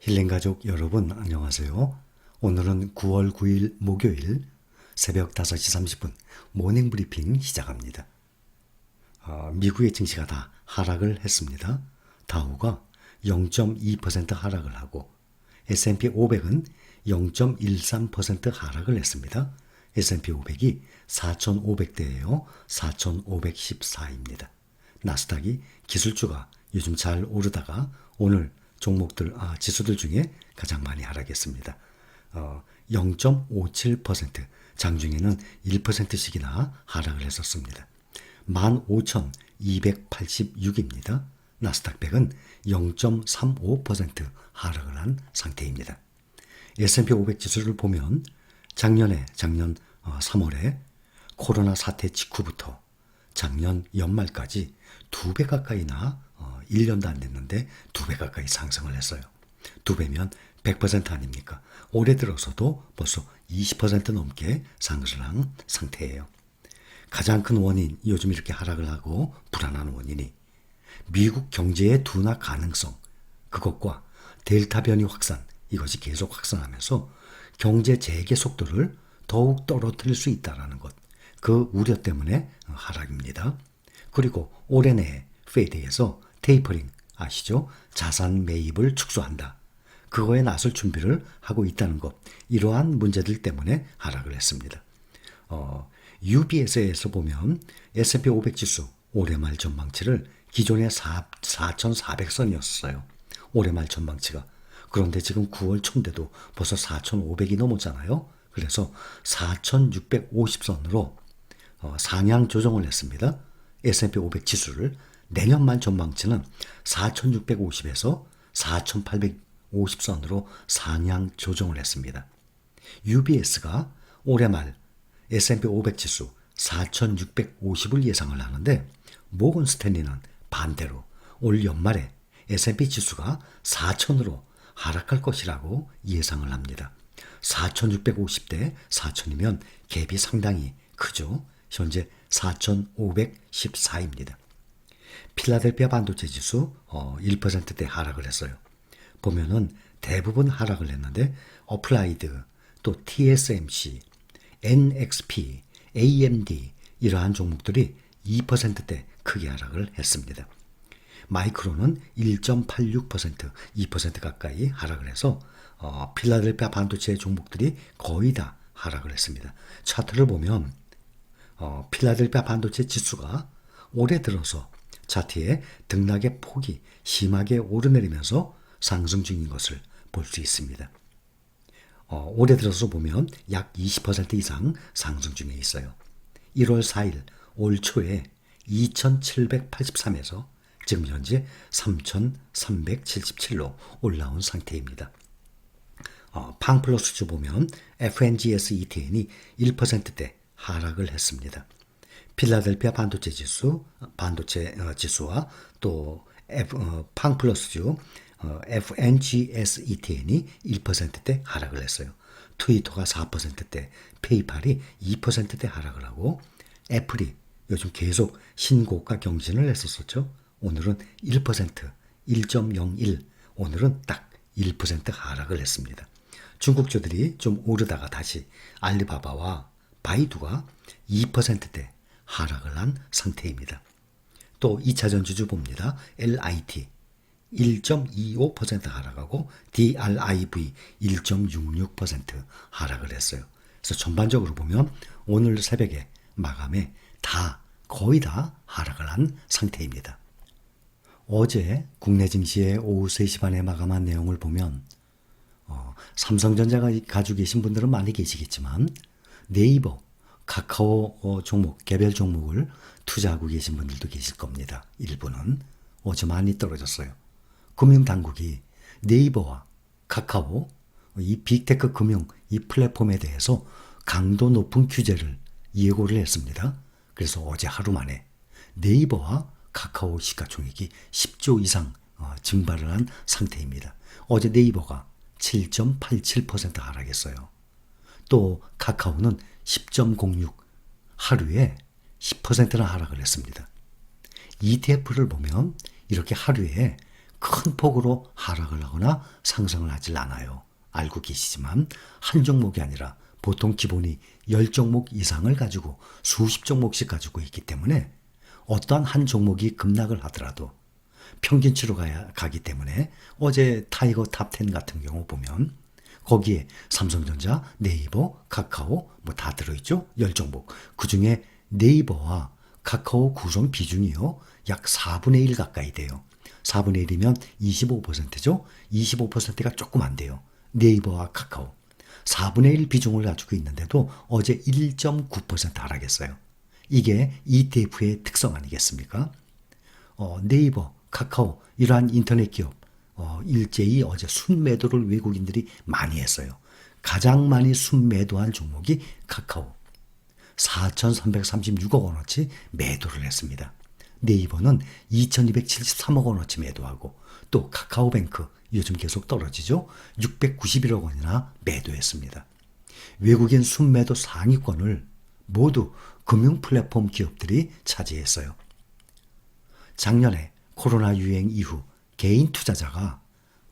힐링가족 여러분 안녕하세요. 오늘은 9월 9일 목요일 새벽 5시 30분 모닝 브리핑 시작합니다. 미국의 증시가 다 하락을 했습니다. 다우가 0.2% 하락을 하고 S&P 500은 0.13% 하락을 했습니다. S&P 500이 4,500대예요. 4,514입니다. 나스닥이 기술주가 요즘 잘 오르다가 오늘 종목들, 지수들 중에 가장 많이 하락했습니다. 0.57%, 장중에는 1%씩이나 하락을 했었습니다. 15,286입니다. 나스닥 100은 0.35% 하락을 한 상태입니다. S&P 500 지수를 보면 작년 3월에 코로나 사태 직후부터 작년 연말까지 2배 가까이나 1년도 안 됐는데 2배 가까이 상승을 했어요. 2배면 100% 아닙니까? 올해 들어서도 벌써 20% 넘게 상승을 한 상태예요. 가장 큰 원인, 요즘 이렇게 하락을 하고 불안한 원인이 미국 경제의 둔화 가능성, 그것과 델타 변이 확산, 이것이 계속 확산하면서 경제 재개 속도를 더욱 떨어뜨릴 수 있다는 것, 그 우려 때문에 하락입니다. 그리고 올해 내에 페드에서 테이퍼링 아시죠? 자산 매입을 축소한다. 그거에 나설 준비를 하고 있다는 것, 이러한 문제들 때문에 하락을 했습니다. UBS에서 보면 S&P 500 지수 올해 말 전망치를 기존에 4,400선이었어요. 올해 말 전망치가. 그런데 지금 9월 초인데도 벌써 4,500이 넘었잖아요. 그래서 4,650선으로 상향 조정을 했습니다. S&P 500 지수를 내년 말 전망치는 4,650에서 4,850선으로 상향 조정을 했습니다. UBS가 올해 말 S&P 500 지수 4,650을 예상을 하는데 모건 스탠리는 반대로 올 연말에 S&P 지수가 4,000으로 하락할 것이라고 예상을 합니다. 4,650대 4,000이면 갭이 상당히 크죠. 현재 4,514입니다. 필라델피아 반도체 지수 1%대 하락을 했어요. 보면은 대부분 하락을 했는데 어플라이드, 또 TSMC, NXP, AMD 이러한 종목들이 2%대 크게 하락을 했습니다. 마이크론은 1.86%, 2% 가까이 하락을 해서 필라델피아 반도체 종목들이 거의 다 하락을 했습니다. 차트를 보면 필라델피아 반도체 지수가 올해 들어서 차트의 등락의 폭이 심하게 오르내리면서 상승 중인 것을 볼 수 있습니다. 올해 들어서 보면 약 20% 이상 상승 중에 있어요. 1월 4일 올 초에 2,783에서 지금 현재 3,377로 올라온 상태입니다. 팡플러스주 보면 FNGS ETN이 1%대 하락을 했습니다. 필라델피아 반도체 지수와 또 팡플러스주 FNGS ETN이 1%대 하락을 했어요. 트위터가 4%대, 페이팔이 2%대 하락을 하고 애플이 요즘 계속 신고가 경신을 했었죠. 오늘은 1%, 1.01, 오늘은 딱 1% 하락을 했습니다. 중국주들이 좀 오르다가 다시 알리바바와 바이두가 2%대 하락을 한 상태입니다. 또 2차 전지주 봅니다. LIT 1.25% 하락하고 DRIV 1.66% 하락을 했어요. 그래서 전반적으로 보면 오늘 새벽에 마감에 거의 다 하락을 한 상태입니다. 어제 국내 증시의 오후 3시 반에 마감한 내용을 보면 삼성전자가 가지고 계신 분들은 많이 계시겠지만 네이버, 카카오 종목, 개별 종목을 투자하고 계신 분들도 계실 겁니다. 일부는 어제 많이 떨어졌어요. 금융당국이 네이버와 카카오, 이 빅테크 금융 이 플랫폼에 대해서 강도 높은 규제를 예고를 했습니다. 그래서 어제 하루 만에 네이버와 카카오 시가총액이 10조 이상 증발을 한 상태입니다. 어제 네이버가 7.87% 하락했어요. 또 카카오는 10.06, 하루에 10%나 하락을 했습니다. ETF를 보면 이렇게 하루에 큰 폭으로 하락을 하거나 상승을 하질 않아요. 알고 계시지만 한 종목이 아니라 보통 기본이 10종목 이상을 가지고 수십 종목씩 가지고 있기 때문에 어떠한 한 종목이 급락을 하더라도 평균치로 가기 때문에 어제 타이거 탑10 같은 경우 보면 거기에 삼성전자, 네이버, 카카오 뭐 다 들어있죠. 10종목. 그중에 네이버와 카카오 구성 비중이요. 약 4분의 1 가까이 돼요. 4분의 1이면 25%죠. 25%가 조금 안 돼요. 네이버와 카카오. 4분의 1 비중을 가지고 있는데도 어제 1.9% 하락했어요. 이게 ETF의 특성 아니겠습니까? 네이버, 카카오 이러한 인터넷 기업 일제히 어제 순매도를 외국인들이 많이 했어요. 가장 많이 순매도한 종목이 카카오. 4,336억 원어치 매도를 했습니다. 네이버는 2,273억 원어치 매도하고 또 카카오뱅크 요즘 계속 떨어지죠. 691억 원이나 매도했습니다. 외국인 순매도 상위권을 모두 금융 플랫폼 기업들이 차지했어요. 작년에 코로나 유행 이후 개인 투자자가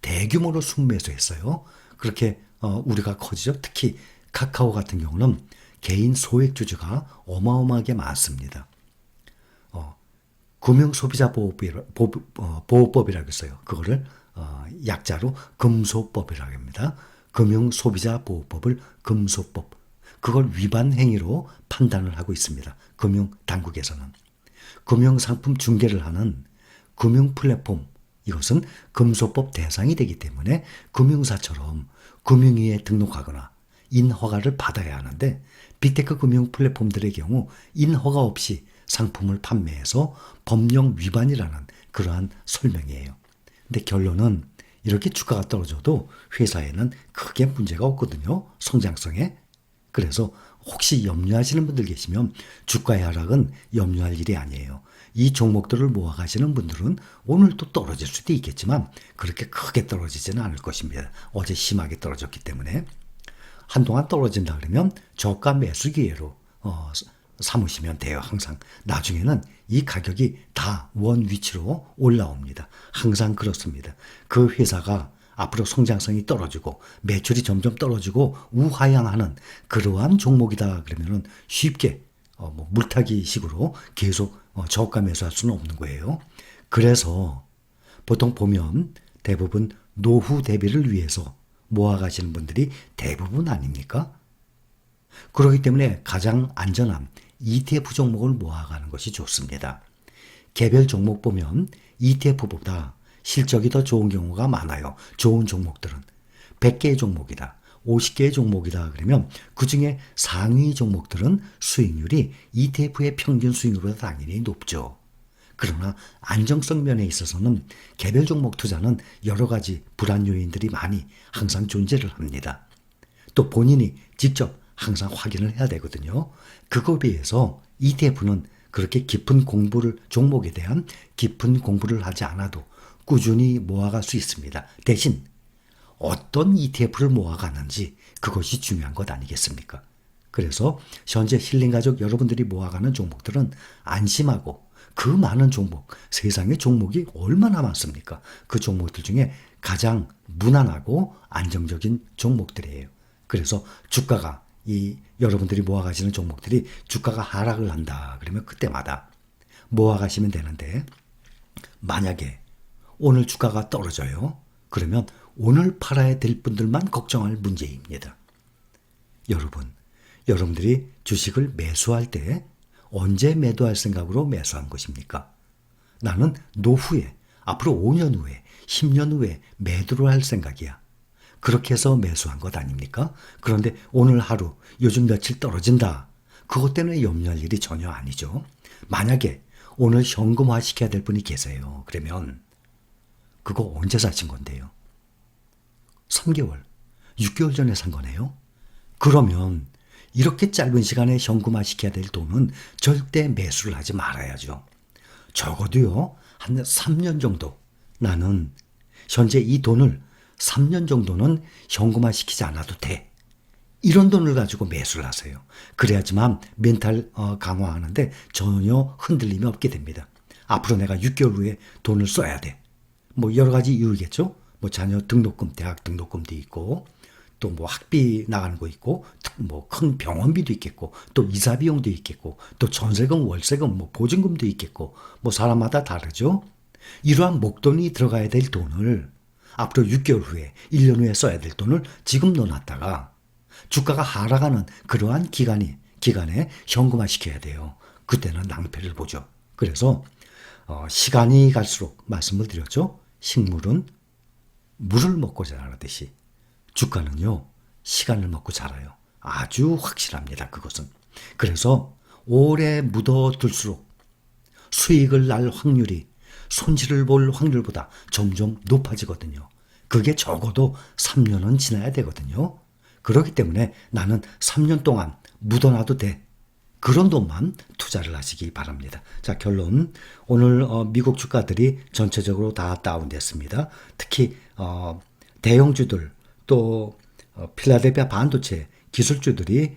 대규모로 순매수했어요. 그렇게 우리가 커지죠. 특히 카카오 같은 경우는 개인 소액주주가 어마어마하게 많습니다. 금융소비자보호법이라고 했어요. 그거를 약자로 금소법이라고 합니다. 금융소비자보호법을 금소법. 그걸 위반 행위로 판단을 하고 있습니다. 금융당국에서는. 금융상품 중개를 하는 금융플랫폼 이것은 금소법 대상이 되기 때문에 금융사처럼 금융위에 등록하거나 인허가를 받아야 하는데 빅테크 금융 플랫폼들의 경우 인허가 없이 상품을 판매해서 법령 위반이라는 그러한 설명이에요. 근데 결론은 이렇게 주가가 떨어져도 회사에는 크게 문제가 없거든요. 성장성에. 그래서 혹시 염려하시는 분들 계시면 주가의 하락은 염려할 일이 아니에요. 이 종목들을 모아가시는 분들은 오늘 또 떨어질 수도 있겠지만 그렇게 크게 떨어지지는 않을 것입니다. 어제 심하게 떨어졌기 때문에. 한동안 떨어진다 그러면 저가 매수 기회로 삼으시면 돼요. 항상. 나중에는 이 가격이 다 원 위치로 올라옵니다. 항상 그렇습니다. 그 회사가 앞으로 성장성이 떨어지고 매출이 점점 떨어지고 우하향하는 그러한 종목이다 그러면은 쉽게 물타기 식으로 계속 저가 매수할 수는 없는 거예요. 그래서 보통 보면 대부분 노후 대비를 위해서 모아가시는 분들이 대부분 아닙니까? 그렇기 때문에 가장 안전한 ETF 종목을 모아가는 것이 좋습니다. 개별 종목 보면 ETF보다 실적이 더 좋은 경우가 많아요. 좋은 종목들은. 100개의 종목이다. 50개의 종목이다. 그러면 그중에 상위 종목들은 수익률이 ETF의 평균 수익률보다 당연히 높죠. 그러나 안정성 면에 있어서는 개별 종목 투자는 여러 가지 불안 요인들이 많이 항상 존재를 합니다. 또 본인이 직접 항상 확인을 해야 되거든요. 그거에 비해서 ETF는 그렇게 깊은 공부를 종목에 대한 깊은 공부를 하지 않아도 꾸준히 모아갈 수 있습니다. 대신 어떤 ETF를 모아가는지 그것이 중요한 것 아니겠습니까? 그래서 현재 힐링가족 여러분들이 모아가는 종목들은 안심하고 그 많은 종목, 세상에 종목이 얼마나 많습니까? 그 종목들 중에 가장 무난하고 안정적인 종목들이에요. 그래서 주가가 여러분들이 모아가시는 종목들이 주가가 하락을 한다. 그러면 그때마다 모아가시면 되는데 만약에 오늘 주가가 떨어져요. 그러면 오늘 팔아야 될 분들만 걱정할 문제입니다. 여러분들이 주식을 매수할 때 언제 매도할 생각으로 매수한 것입니까? 나는 노후에, 앞으로 5년 후에, 10년 후에 매도를 할 생각이야. 그렇게 해서 매수한 것 아닙니까? 그런데 오늘 하루, 요즘 며칠 떨어진다. 그것 때문에 염려할 일이 전혀 아니죠. 만약에 오늘 현금화 시켜야 될 분이 계세요. 그러면 그거 언제 사신 건데요? 3개월, 6개월 전에 산 거네요. 그러면 이렇게 짧은 시간에 현금화 시켜야 될 돈은 절대 매수를 하지 말아야죠. 적어도요, 한 3년 정도 나는 현재 이 돈을 3년 정도는 현금화 시키지 않아도 돼. 이런 돈을 가지고 매수를 하세요. 그래야지만 멘탈 강화하는데 전혀 흔들림이 없게 됩니다. 앞으로 내가 6개월 후에 돈을 써야 돼. 뭐 여러 가지 이유겠죠. 뭐 자녀 등록금, 대학 등록금도 있고, 또 뭐 학비 나가는 거 있고, 뭐 큰 병원비도 있겠고, 또 이사 비용도 있겠고, 또 전세금, 월세금, 뭐 보증금도 있겠고, 뭐 사람마다 다르죠. 이러한 목돈이 들어가야 될 돈을 앞으로 6개월 후에, 1년 후에 써야 될 돈을 지금 넣어놨다가 주가가 하락하는 그러한 기간에 현금화 시켜야 돼요. 그때는 낭패를 보죠. 그래서 시간이 갈수록 말씀을 드렸죠. 식물은 물을 먹고 자라듯이 주가는요, 시간을 먹고 자라요. 아주 확실합니다, 그것은. 그래서 오래 묻어둘수록 수익을 날 확률이 손실을 볼 확률보다 점점 높아지거든요. 그게 적어도 3년은 지나야 되거든요. 그렇기 때문에 나는 3년 동안 묻어놔도 돼. 그런 돈만 투자를 하시기 바랍니다. 자, 결론. 오늘 미국 주가들이 전체적으로 다 다운됐습니다. 특히 대형주들 또 필라델피아 반도체 기술주들이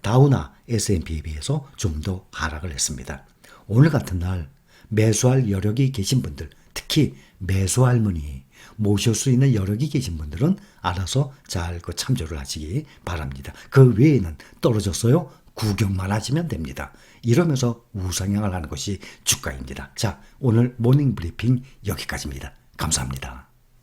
다우나 S&P에 비해서 좀 더 하락을 했습니다. 오늘 같은 날 매수할 여력이 계신 분들, 특히 매수할머니 모실 수 있는 여력이 계신 분들은 알아서 잘 참조를 하시기 바랍니다. 그 외에는 떨어졌어요. 구경만 하시면 됩니다. 이러면서 우상향을 하는 것이 주가입니다. 자, 오늘 모닝 브리핑 여기까지입니다. 감사합니다.